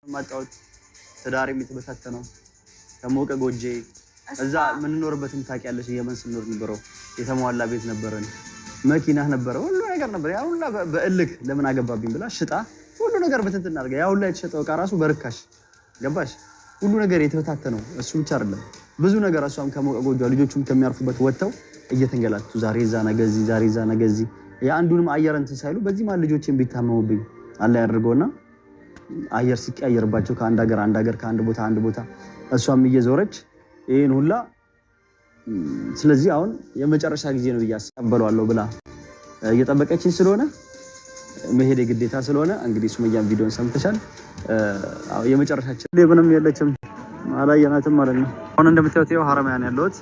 ማጣውት ትዳሬም የተበታተነው ከሞቀ ጎጄ እዛ ምን ኖርበትም ታውቂያለሽ የመን ስንኖር ነበረው የተሟላ ቤት ነበረን መኪና ነበረ ሁሉ ነገር ነበር ያ ሁሉ በእልክ ለምን አገባብኝ ብላ ሽጣ ሁሉ ነገር በትንትና አድርጋ ያ ሁሉ የተሸጠው ዕቃ ራሱ በርካሽ ገባሽ ሁሉ ነገር የተበታተነው እሱ ብቻ አይደለም ብዙ ነገር እሷም ከሞቀ ጎጇ ልጆቹም ከሚያርፉበት ወጥተው እየተንገላቱ ዛሬ ዛና ገዚ ዛሬ ዛና ገዚ ያንዱንም አየር እንትን ሳይሉ በዚህ ማን ልጆችን ቢታመሙብኝ አላ ያድርገውና አየር ሲቀያየርባቸው ከአንድ ሀገር ከአንድ ቦታ አንድ ቦታ እሷም እየዞረች ይሄን ሁላ ስለዚህ አሁን የመጨረሻ ጊዜ ነው ያስቀበሏለሁ ብላ እየጠበቀችኝ ስለሆነ መሄድ ግዴታ ስለሆነ እንግዲህ ሱመያን ቪዲዮን ሰምተሻል የመጨረሻችን ለምንም የለችም አላየናትም ማለት ነው አሁን እንደምታዩት ይሄው ሐረማያን ያለውት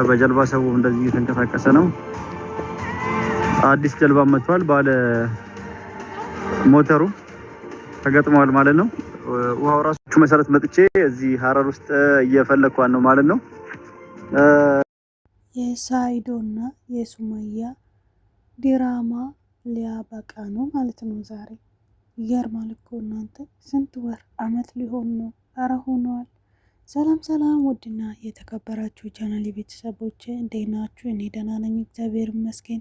በጀልባ ሰው እንደዚህ እየተንቀሳቀሰ ነው አዲስ ጀልባ መጥቷል ባለ ሞተሩ ተገጥሟል ማለት ነው ውሃው ራሱ መሰረት መጥቼ እዚህ ሐረር ውስጥ እየፈለኳን ነው ማለት ነው የሳይዶና የሱመያ ድራማ ሊያበቃ ነው ማለት ነው ዛሬ ይገርማል እኮ እናንተ ስንት ወር አመት ሊሆን ነው አረ ሆኗል ሰላም ውድና የተከበራችሁ ቻናል ቤተሰቦቼ እንዴት ናችሁ እኔ ደህና ነኝ እግዚአብሔር ይመስገን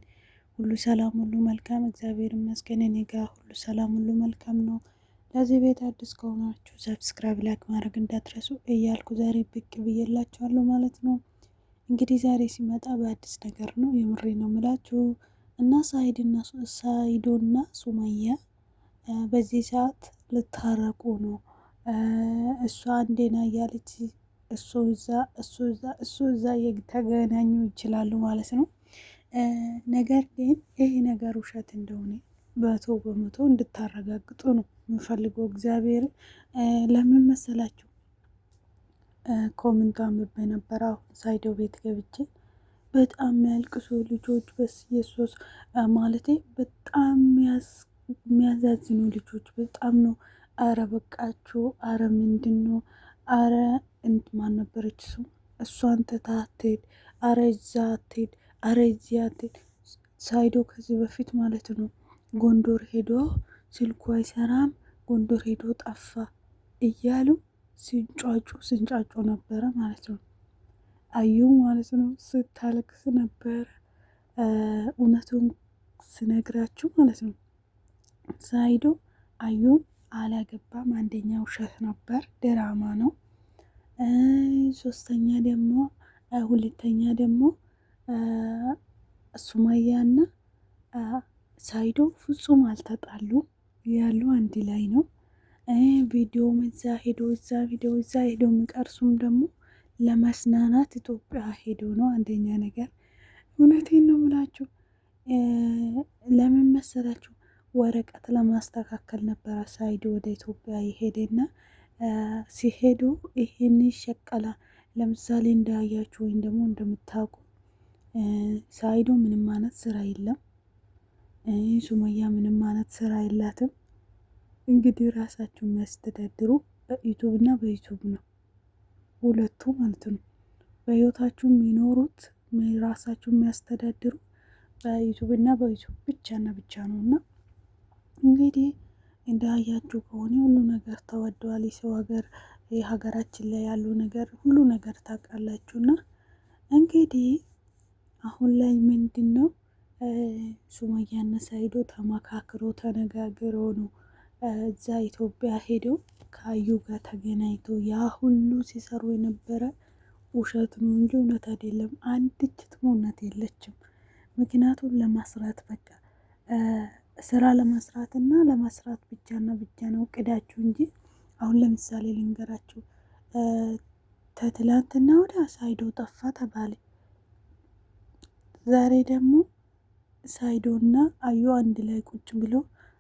ሁሉ ሰላም ሁሉ መልካም እግዚአብሔር ይመስገን እኔ ጋር ሁሉ ሰላም ሁሉ መልካም ነው ለዚህ ቤት አዲስ ከሆናችሁ ሰብስክራይብ ላይክ ማድረግ እንዳትረሱ እያልኩ ዛሬ ብቅ ብዬላችኋለሁ ማለት ነው እንግዲህ ዛሬ ሲመጣ በአዲስ ነገር ነው የምሬ ነው የምላችሁ እና ሳይዶና ሱመያ በዚህ ሰዓት ልታረቁ ነው እሷ አንዴና ያለች እሱ እዛ የተገናኙ ይችላሉ ማለት ነው ነገር ግን ይሄ ነገር ውሸት እንደሆነ በመቶ እንድታረጋግጡ ነው የምፈልገው እግዚአብሔር ለምን መሰላችሁ ኮሜንት አንብቤ ነበር አሁን ሳይዶ ቤት ገብቼ በጣም ያልቅሱ ልጆች በኢየሱስ ማለቴ በጣም የሚያዛዝኑ ልጆች በጣም ነው አረ በቃችሁ አረ ምንድነው አረ ማን ነበረች እሷን ተታተድ አረ ዛተድ አረ ዚያተድ ሳይዶ ከዚህ በፊት ማለት ነው ጎንደር ሄዶ ስልኩ አይሰራም ጎንደር ሄዶ ጠፋ እያሉ ሲንጫጩ ነበረ ማለት ነው አዩ ማለት ነው ስታለቅስ ነበር እውነቱን ስነግራችሁ ማለት ነው ሳይዶ አዩ አላገባም አንደኛ ውሸት ነበር ድራማ ነው ሁለተኛ ደግሞ ሱመያና ሳይዶ ፍጹም አልተጣሉ ያሉ አንድ ላይ ነው ቪዲዮ እዛ ሄዶ የሚቀርሱም ደግሞ ለመስናናት ኢትዮጵያ ሄዶ ነው አንደኛ ነገር እውነቴን ነው የምላችሁ ለምን መሰላችሁ ወረቀት ለማስተካከል ነበር ሳይዶ ወደ ኢትዮጵያ ይሄድና ሲሄዱ ይሄን ይሸቀላ ለምሳሌ እንዳያችሁ ወይም ደግሞ እንደምታውቁ ሳይዶ ምንም ማለት ስራ የለም ሱመያ ምንም ማለት ስራ የላትም እንግዲህ ራሳቸው የሚያስተዳድሩ በዩቲዩብ እና በዩቲዩብ ነው ሁለቱ ማለት ነው በህይወታቸው የሚኖሩት ራሳቸው የሚያስተዳድሩ በዩቲዩብ እና በዩቲዩብ ብቻ ነውና እንግዲህ እንዳያችሁ ከሆነ ሁሉ ነገር ተወዷል የሰው ሀገር የሀገራችን ላይ ያለው ነገር ሁሉ ነገር ታውቃላችሁና እንግዲህ አሁን ላይ ምንድነው ሱመያና ሳይዶ ተመካክሮ ተነጋግሮ ነው እዛ ኢትዮጵያ ሄዶ ከአዩ ጋር ተገናኝቶ ያ ሁሉ ሲሰሩ የነበረ ውሸት ነው እንጂ እውነት አይደለም አንድች እውነት የለችም ምክንያቱም ለማስራት በቃ ስራ ለመስራትና ለመስራት ብቻ ነው እቅዳችሁ እንጂ አሁን ለምሳሌ ልንገራችሁ ትላንትና ወደ ሳይዶ ጠፋ ተባለ ዛሬ ደግሞ ሳይዶና አዩ አንድ ላይ ቁጭ ብሎ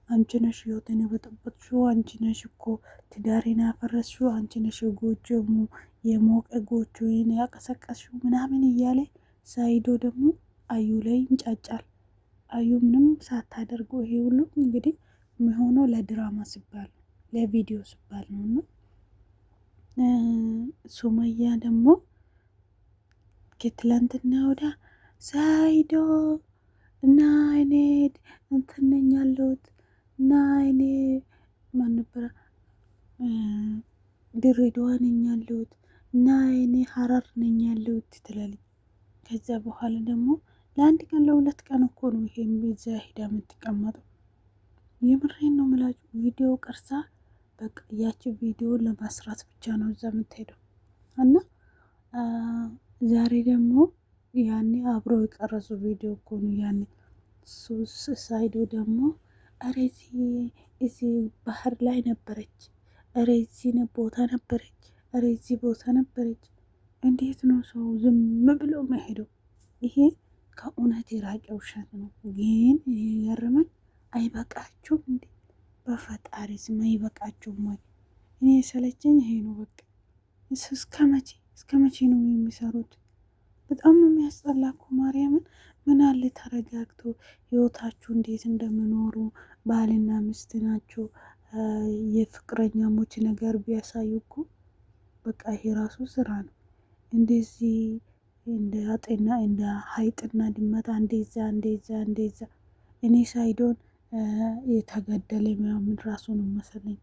አንቺ ነሽ ህይወቴን የበጠበጥሽው አንቺ ነሽ እኮ ትዳሬን ያፈረስሽው አንቺ ነሽ ጎጆሙ የሞቀ ጎጆዬን ያቀሰቀስሽው ምናምን እያለ ሳይዶ ደግሞ አዩ ላይ ይንጫጫል አዩ ምንም ሳታደርገው ይሄ ሁሉ እንግዲህ የሚሆነው ለድራማ ሲባል ለቪዲዮ ሲባል ነውና ሱመያ ደግሞ ከትላንትና ወዳ ሳይዶ እና እኔ እንትነኛለሁት እና እኔ ማን ነበር ድሬዳዋ ነኝ ያለሁት እና እኔ ሀረር ነኝ ያለሁት ትላለች። ከዛ በኋላ ደግሞ ለአንድ ቀን ለሁለት ቀን እኮ ነው ይሄን ቤዛ ሄዳ የምትቀመጠው። የምሬን ነው የምላችሁ። ቪዲዮ ቀርጻ በቃ ያቺ ቪዲዮ ለማስራት ብቻ ነው እዛ የምትሄደው። እና ዛሬ ደግሞ ያኔ አብረው የቀረጹ ቪዲዮ እኮ ነው። ያኔ ሳይዶ ደግሞ ኧረ እዚህ ባህር ላይ ነበረች፣ ኧረ እዚህ ቦታ ነበረች፣ ኧረ እዚህ ቦታ ነበረች። እንዴት ነው ሰው ዝም ብሎ መሄደው? ይሄ ከእውነት የራቀ ውሸት ነው። ግን የገረመኝ አይበቃችሁም እንዴ? በፈጣሪ ስም አይበቃችሁም ወይ? እኔ የሰለቸኝ ይሄ ነው በቃ። እስከ መቼ ነው የሚሰሩት? በጣም ነው የሚያስጠላ እኮ ማርያምን። ምን አለ ተረጋግቶ ህይወታችሁ እንዴት እንደምኖሩ ባልና ሚስት ናቸው የፍቅረኛሞች ነገር ቢያሳዩ እኮ በቃ ይሄ ራሱ ስራ ነው። እንደዚህ እንደ አጤና እንደ ሀይጥና ድመታ እንደዛ እንደዛ እንደዛ። እኔ ሳይዶን የተገደለ ምናምን ራሱ ነው መሰለኝ።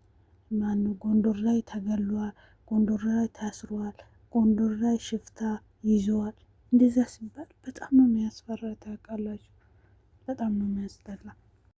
ማነው ጎንደር ላይ ተገሏል፣ ጎንደር ላይ ታስሯል፣ ጎንደር ላይ ሽፍታ ይዘዋል። እንደዛ ሲባል በጣም ነው የሚያስፈራ ታውቃላችሁ። በጣም ነው የሚያስጠላ።